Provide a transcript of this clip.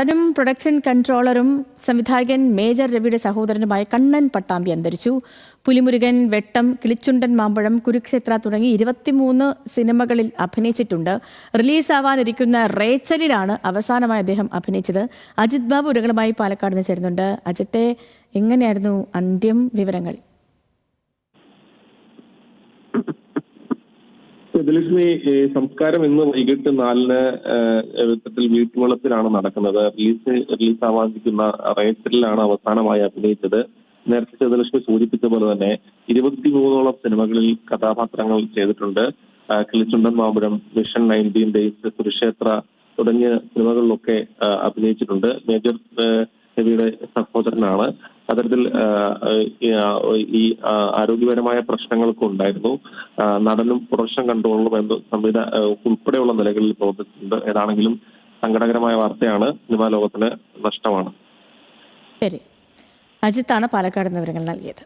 നടനും പ്രൊഡക്ഷൻ കൺട്രോളറും സംവിധായകൻ മേജർ രവിയുടെ സഹോദരനുമായ കണ്ണൻ പട്ടാമ്പി അന്തരിച്ചു. പുലിമുരുകൻ, വെട്ടം, കിളിച്ചുണ്ടൻ മാമ്പഴം, കുരുക്ഷേത്ര തുടങ്ങി 23 സിനിമകളിൽ അഭിനയിച്ചിട്ടുണ്ട്. റിലീസാവാനിരിക്കുന്ന റേച്ചലിലാണ് അവസാനമായി അദ്ദേഹം അഭിനയിച്ചത്. അജിത് ബാബു ഉരകളുമായി പാലക്കാട് നിന്ന് ചേരുന്നുണ്ട്. അജിത്തെ, എങ്ങനെയായിരുന്നു അന്ത്യം? വിവരങ്ങൾ. ലക്ഷ്മി, സംസ്കാരം ഇന്ന് വൈകിട്ട് 4-ന് വീട്ടുവളപ്പിലാണ് നടക്കുന്നത്. റിലീസാവാതിരിക്കുന്ന റേച്ചലിലാണ് അവസാനമായി അഭിനയിച്ചത്. നേരത്തെ സേതുലക്ഷ്മി സൂചിപ്പിച്ച പോലെ തന്നെ 23ഓളം സിനിമകളിൽ കഥാപാത്രങ്ങൾ ചെയ്തിട്ടുണ്ട്. കിളിച്ചുണ്ടൻ മാമ്പഴം, മിഷൻ 19 ഡേയ്സ്, കുരുക്ഷേത്ര തുടങ്ങിയ സിനിമകളിലൊക്കെ അഭിനയിച്ചിട്ടുണ്ട്. മേജർ രവിയുടെ സഹോദരനാണ്. അത്തരത്തിൽ ഈ ആരോഗ്യപരമായ പ്രശ്നങ്ങളൊക്കെ ഉണ്ടായിരുന്നു. നടനും പ്രൊഡക്ഷൻ കൺട്രോളറും ഉൾപ്പെടെയുള്ള നിലകളിൽ പ്രവർത്തിച്ചിട്ടുണ്ട്. ഏതാണെങ്കിലും സങ്കടകരമായ വാർത്തയാണ്. സിനിമാ ലോകത്തിന് നഷ്ടമാണ്. ശരി, അജിത്താണ് പാലക്കാട് വിവരങ്ങൾ നൽകിയത്.